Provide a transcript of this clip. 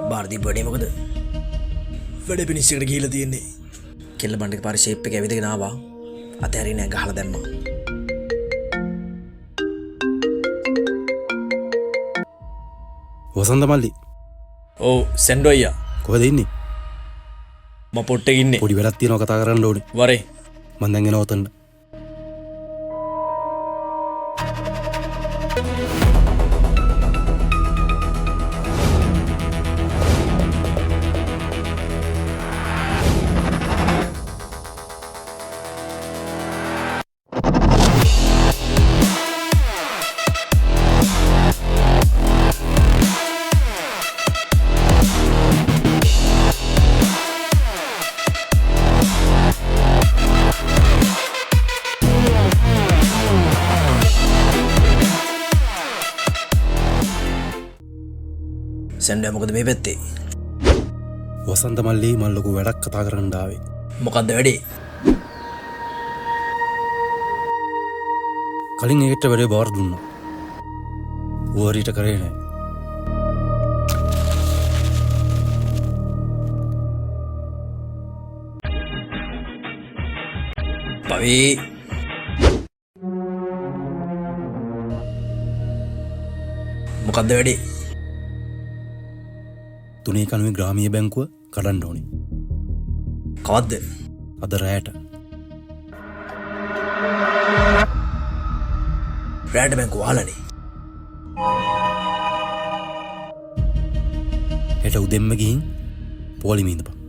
බාර්දීප් වැඩේ මොකද? වැඩේ පිනිස්සෙකට ගිහිල්ලා තියෙන්නේ. කෙල්ල බණ්ඩේ පාරේ ෂේප් එක ඇවිදගෙන ආවා. අතෑරින් නෑ ගහලා දැම්මා. වසන්ත මල්ලි. ඔව් සෙන්ඩෝ අයියා. කොහෙද ඉන්නේ? මම පොට්ටේ ඉන්නේ. පොඩි වැඩක් තියෙනවා කතා කරන්න ඕනේ. වරේ. මං දැන් එනවා උතන්න. සෙන්ඩෝ මොකද මේ පැත්තේ? වසන්ත මල්ලි මම ලොකු වැඩක් කතා කරන්න ආවේ. මොකද්ද වැඩේ? කලින් ඒකට වැඩේ බාර දුන්නා. ඌවරීට කරේ නෑ. පවි මොකද්ද වැඩේ? තුනේ කනුවේ ග්‍රාමීය බැංකුව කඩන්න ඕනේ. කවද්ද? අද රැයට. රැයට බැංකුව වහලානේ. හෙට උදෙන්ම ගිහින් පොලිමේ ඉඳපන්.